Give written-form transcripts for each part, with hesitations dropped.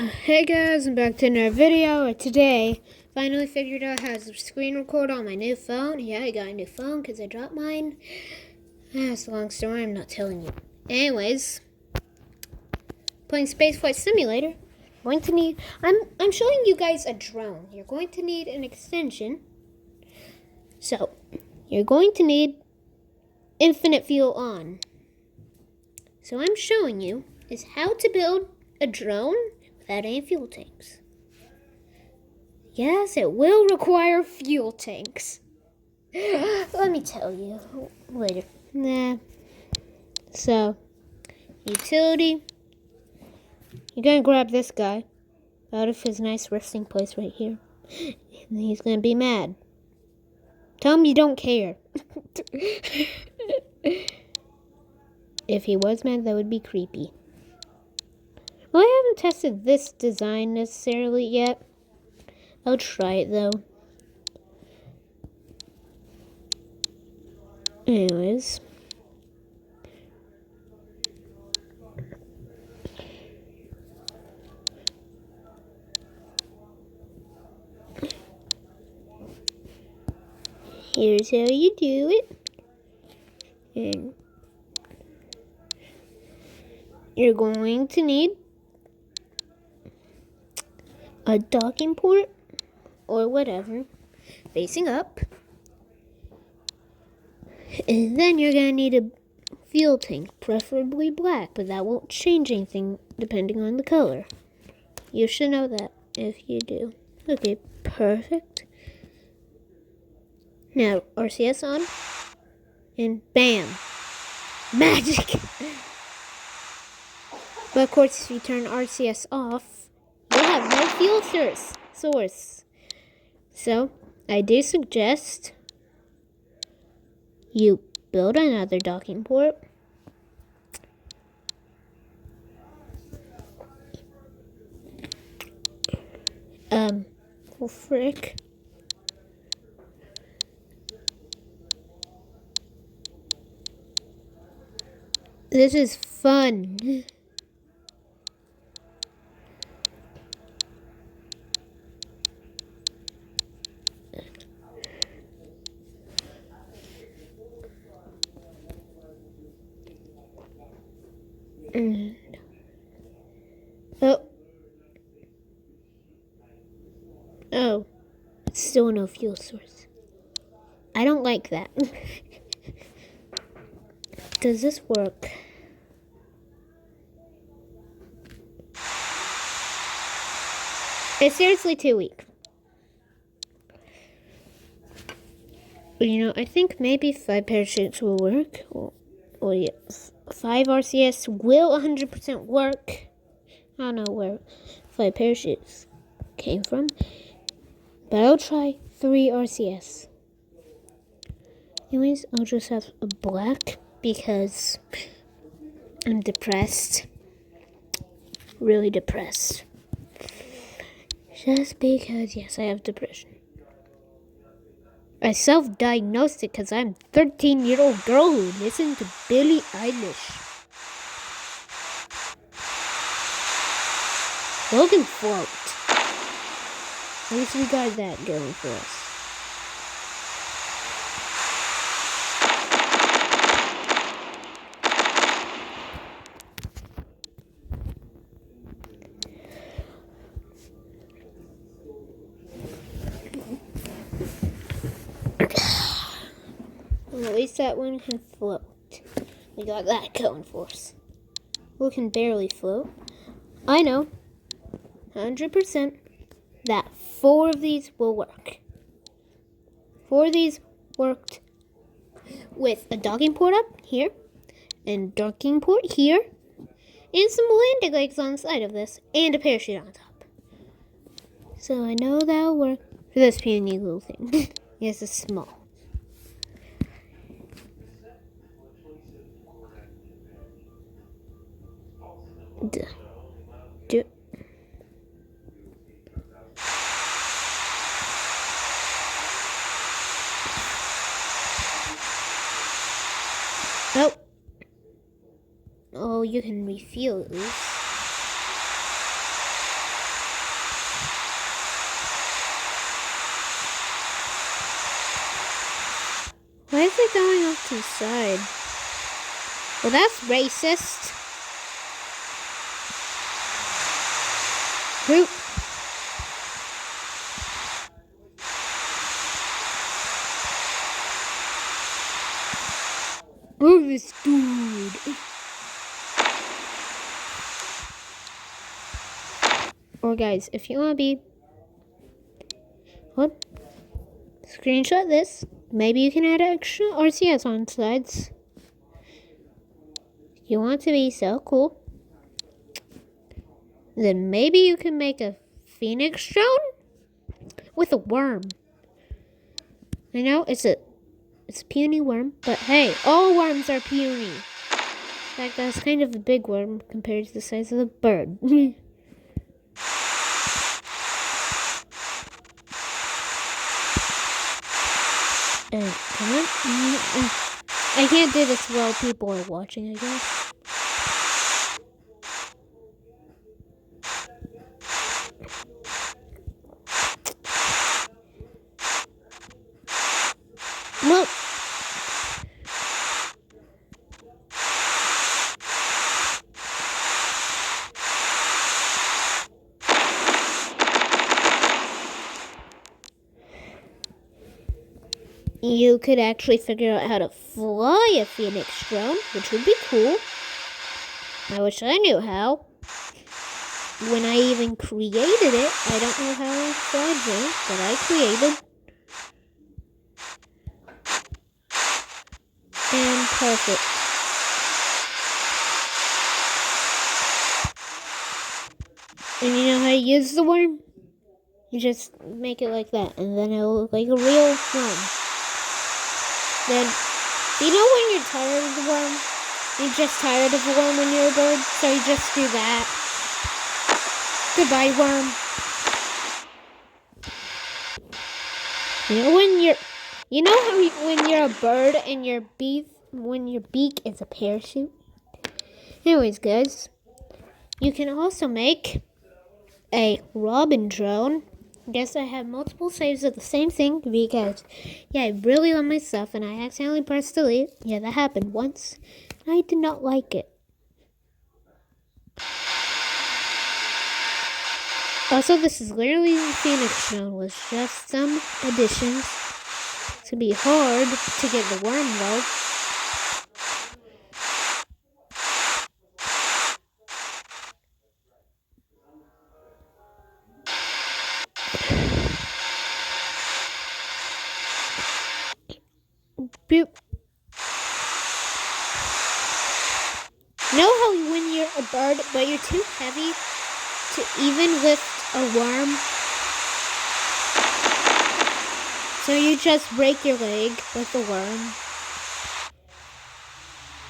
Hey guys, I'm back to another video. Today, finally figured out how to screen record on my new phone. Yeah, I got a new phone because I dropped mine. It's a long story, I'm not telling you. Anyways, playing Spaceflight Simulator. I'm showing you guys a drone. You're going to need an extension. So, you're going to need infinite fuel on. So I'm showing you is how to build a drone without any fuel tanks. Yes, it will require fuel tanks. Let me tell you later. So, utility. You're going to grab this guy out of his nice resting place right here. And he's going to be mad. Tell him you don't care. If he was mad, that would be creepy. Well, I haven't tested this design necessarily yet. I'll try it though. Anyways. Here's how you do it. And you're going to need a docking port or whatever facing up. And then you're going to need a fuel tank, preferably black, but that won't change anything depending on the color. You should know that if you do. Okay, perfect. Now, RCS on, and bam, magic! But of course, if you turn RCS off, you'll have no fuel source. So, I do suggest you build another docking port. Well, frick. This is fun. And oh, still no fuel source. I don't like that. Does this work? It's seriously too weak. I think maybe 5 parachutes will work. Well, yeah, 5 RCS will 100% work. I don't know where 5 parachutes came from, but I'll try 3 RCS. Anyways, I'll just have a black because I'm depressed. Really depressed. Just because, yes, I have depression. I self-diagnosed it because I'm a 13-year-old girl who listened to Billie Eilish. Logan float. At least we got that going for us. Well, at least that one can float. We got that going for us. We can barely float. I know, 100%, that 4 of these will work. 4 of these worked with a docking port up here, and docking port here, and some landing legs on the side of this, and a parachute on top. So I know that'll work for this puny little thing. Yes, it's small. Duh. Oh, you can refuel at least. it going off to the side? Well, that's racist. Who? Oh, this dude. Or guys, if you want to be... What? Screenshot this. Maybe you can add extra RCS on slides. You want to be so cool. Then maybe you can make a phoenix drone with a worm. I know it's a puny worm, but hey, all worms are puny. In fact, that's kind of a big worm compared to the size of the bird. Come on. I can't do this while people are watching, I guess. Well, you could actually figure out how to fly a phoenix drone, which would be cool. I wish I knew how. When I even created it, I don't know how to fly drones, but I created. And perfect. And you know how to use the worm? You just make it like that, and then it'll look like a real worm. Then, you know when you're tired of the worm? You're just tired of the worm when you're a bird, so you just do that. Goodbye, worm. You know how when you're a bird and when your beak is a parachute? Anyways, guys, you can also make a robin drone. Guess I have multiple saves of the same thing because, yeah, I really love my stuff and I accidentally pressed delete. Yeah, that happened once. And I did not like it. Also, this is literally the Phoenix drone with just some additions. It's gonna be hard to get the worm though. Boop. Know how when you're a bird, but you're too heavy to even lift a worm? So you just break your leg with the worm.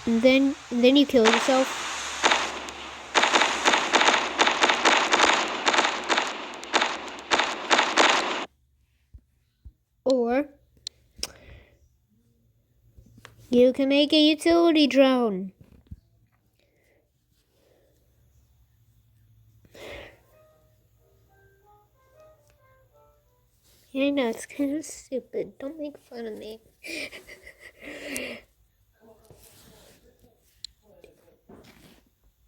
And then you kill yourself. Or you can make a utility drone. Yeah, I know, it's kind of stupid. Don't make fun of me.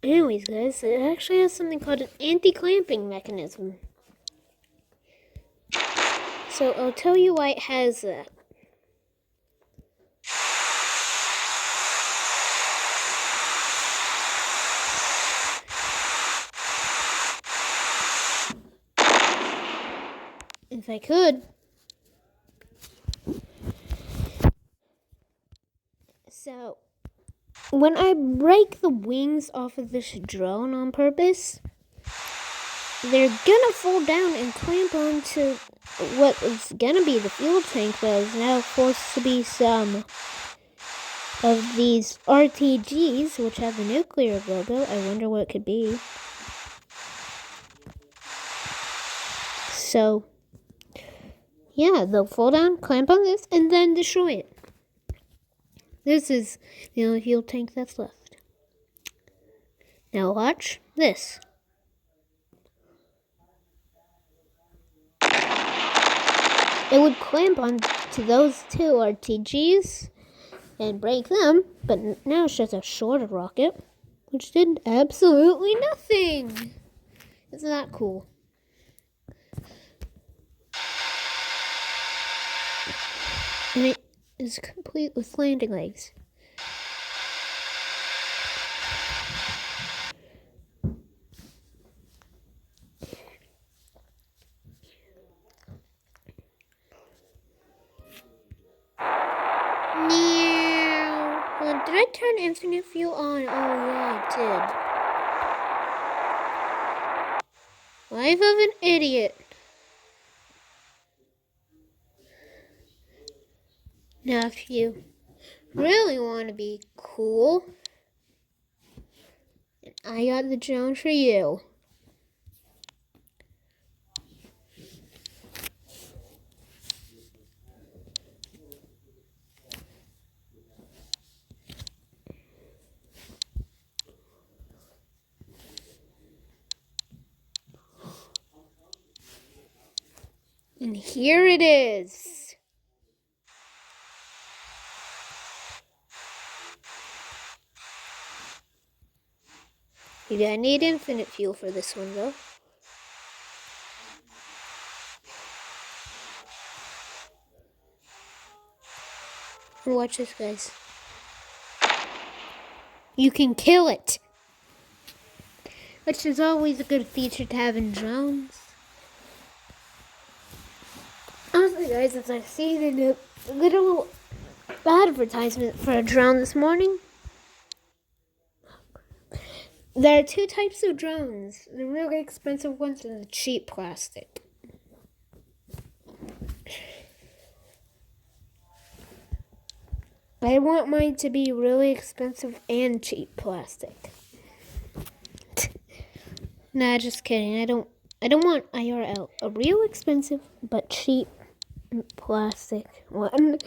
Anyways, guys, it actually has something called an anti-clamping mechanism. So I'll tell you why it has that. If I could. So, when I break the wings off of this drone on purpose, they're gonna fall down and clamp onto what is gonna be the fuel tank that is now forced to be some of these RTGs, which have the nuclear logo. I wonder what it could be. So, yeah, they'll fall down, clamp on this, and then destroy it. This is the only fuel tank that's left. Now watch this. It would clamp on to those two RTGs, and break them, but now it's just a shorter rocket, which did absolutely nothing. Isn't that cool? And it is complete with landing legs. Well, did I turn infinite fuel on? Oh yeah, I did. Life of an idiot. Now if you really want to be cool, I got the drone for you. And here it is. You're gonna need infinite fuel for this one though. And watch this, guys. You can kill it, which is always a good feature to have in drones. Honestly, guys, as I've seen in a little advertisement for a drone this morning, there are two types of drones: the really expensive ones and the cheap plastic. I want mine to be really expensive and cheap plastic. Nah, just kidding. I don't want IRL. A real expensive but cheap plastic one.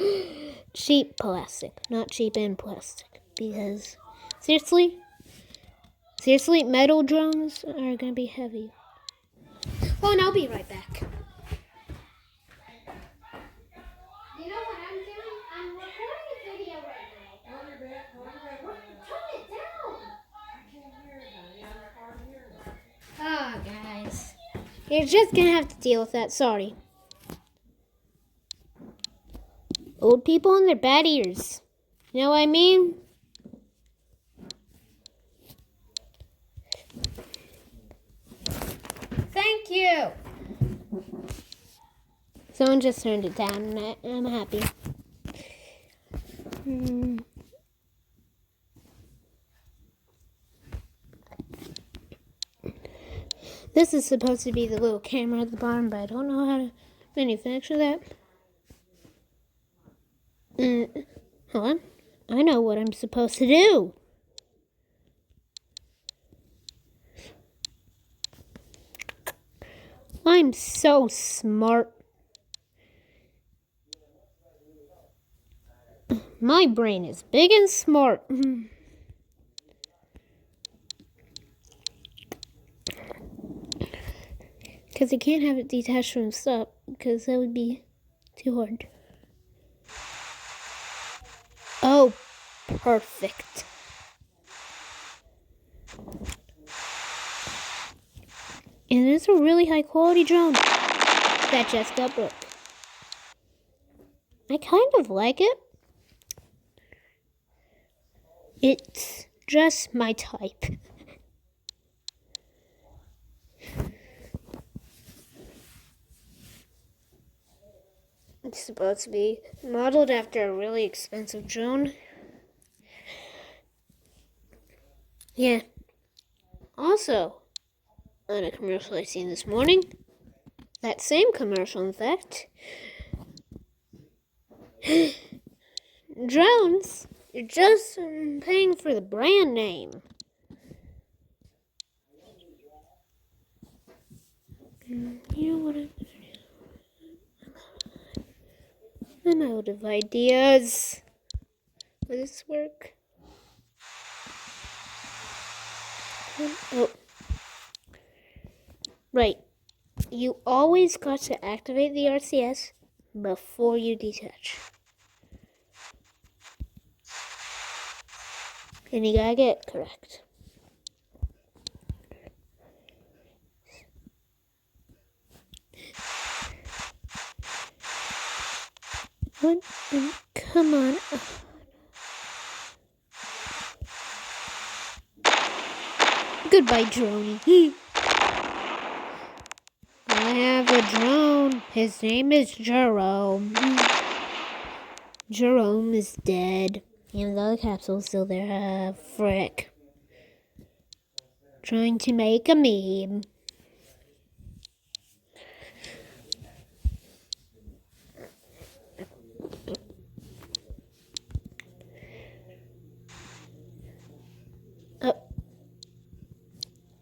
Cheap plastic, not cheap and plastic. Because seriously, metal drones are gonna be heavy. Oh, and I'll be right back. You know what I'm doing? I'm recording a video right now. Turn it down. I can't hear it, honey. I'm hard hearing it. Oh, guys. You're just gonna have to deal with that. Sorry. Old people and their bad ears. You know what I mean? Thank you. Someone just turned it down, and I'm happy. This is supposed to be the little camera at the bottom, but I don't know how to manufacture that. Hold on. I know what I'm supposed to do. I'm so smart. My brain is big and smart. Because I can't have it detached from stuff, because that would be too hard. Oh, perfect. And it's a really high quality drone that just got broke. I kind of like it. It's just my type. It's supposed to be modeled after a really expensive drone. Yeah. Also, on a commercial I seen this morning, that same commercial, in fact, drones, you're just paying for the brand name. You know what I'm out of ideas. Will this work? Oh. Right. You always got to activate the RCS before you detach. And you gotta get it correct. What? Come on. Goodbye, Droney. I have a drone. His name is Jerome. Jerome is dead. And the other capsule's still there. Frick. Trying to make a meme.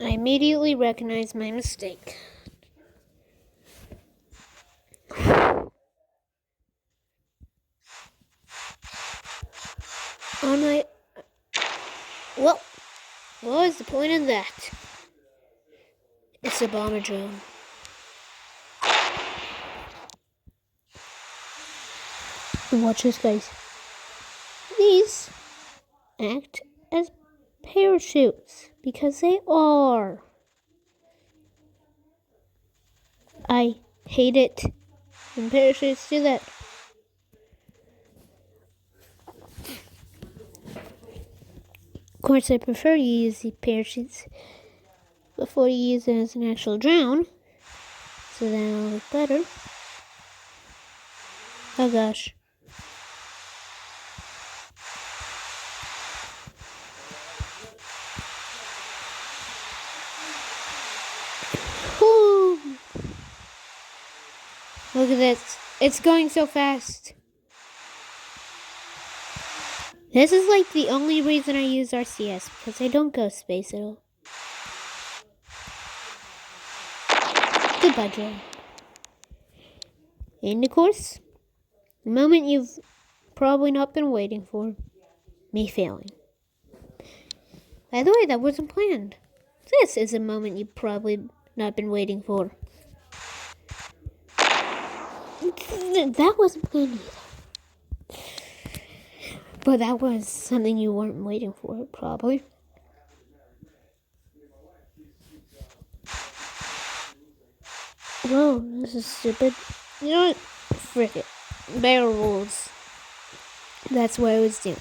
I immediately recognized my mistake. On my... Well, what was the point of that? It's a bomber drone. And watch this, guys. These act as parachutes because they are. I hate it when parachutes do that. Of course, I prefer you use the parachutes before you use it as an actual drone, so then it'll look better. Oh gosh. Whew. Look at this. It's going so fast. This is like the only reason I use RCS, because I don't go space at all. Goodbye, Joe. And of course, the moment you've probably not been waiting for, me failing. By the way, that wasn't planned. This is a moment you've probably not been waiting for. That wasn't planned either. But that was something you weren't waiting for, probably. Whoa, this is stupid. You know what? Frick it. Better rules. That's what I was doing.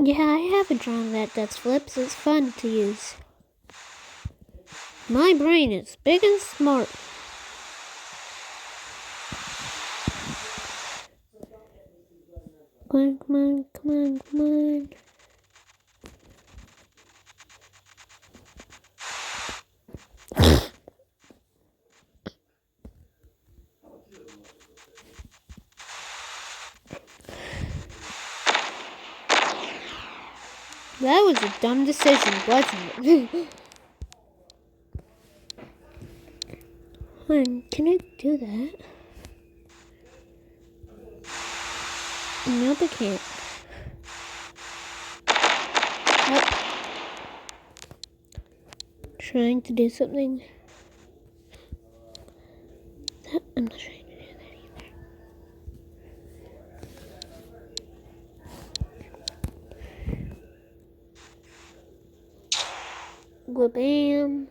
Yeah, I have a drone that does flips. It's fun to use. My brain is big and smart. Come on, come on, come on, come on. That was a dumb decision, wasn't it? Can I do that? Nope, I can't. Nope. Trying to do something. I'm not trying to do that either. Bam.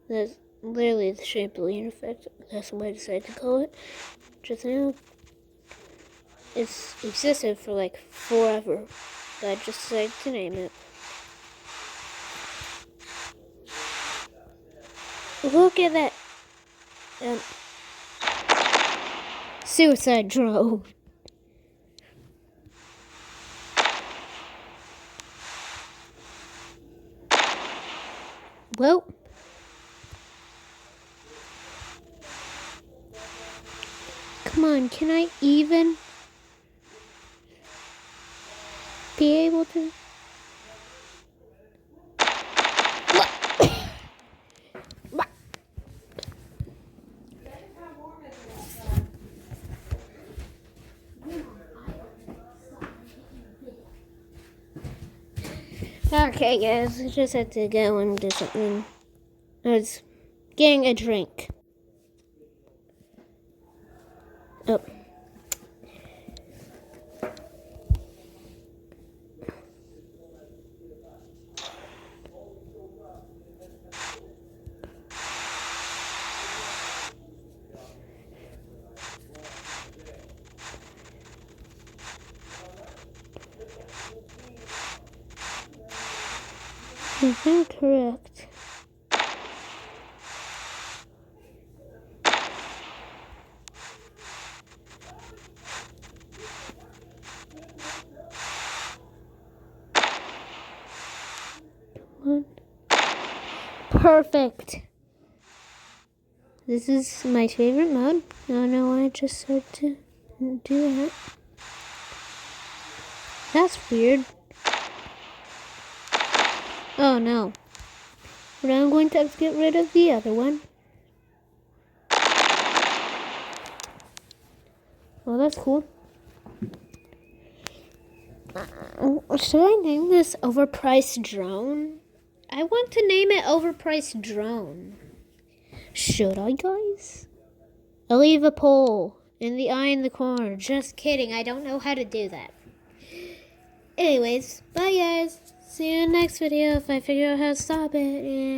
That's literally the shape of the effect. That's what I decided to call it. Just now. It's existed for like forever. But I just decided to name it. Look at that. Suicide drone. Well. Come on, can I even be able to? Okay, guys, I just had to go and do something. I was getting a drink. Oh. Is that correct? Come on. Perfect. This is my favorite mode. I don't know why I just started to do that. That's weird. Oh no. But I'm going to have to get rid of the other one. Well, that's cool. Should I name this Overpriced Drone? I want to name it Overpriced Drone. Should I, guys? I'll leave a poll in the eye in the corner. Just kidding. I don't know how to do that. Anyways, bye guys. See you in the next video if I figure out how to stop it. Yeah.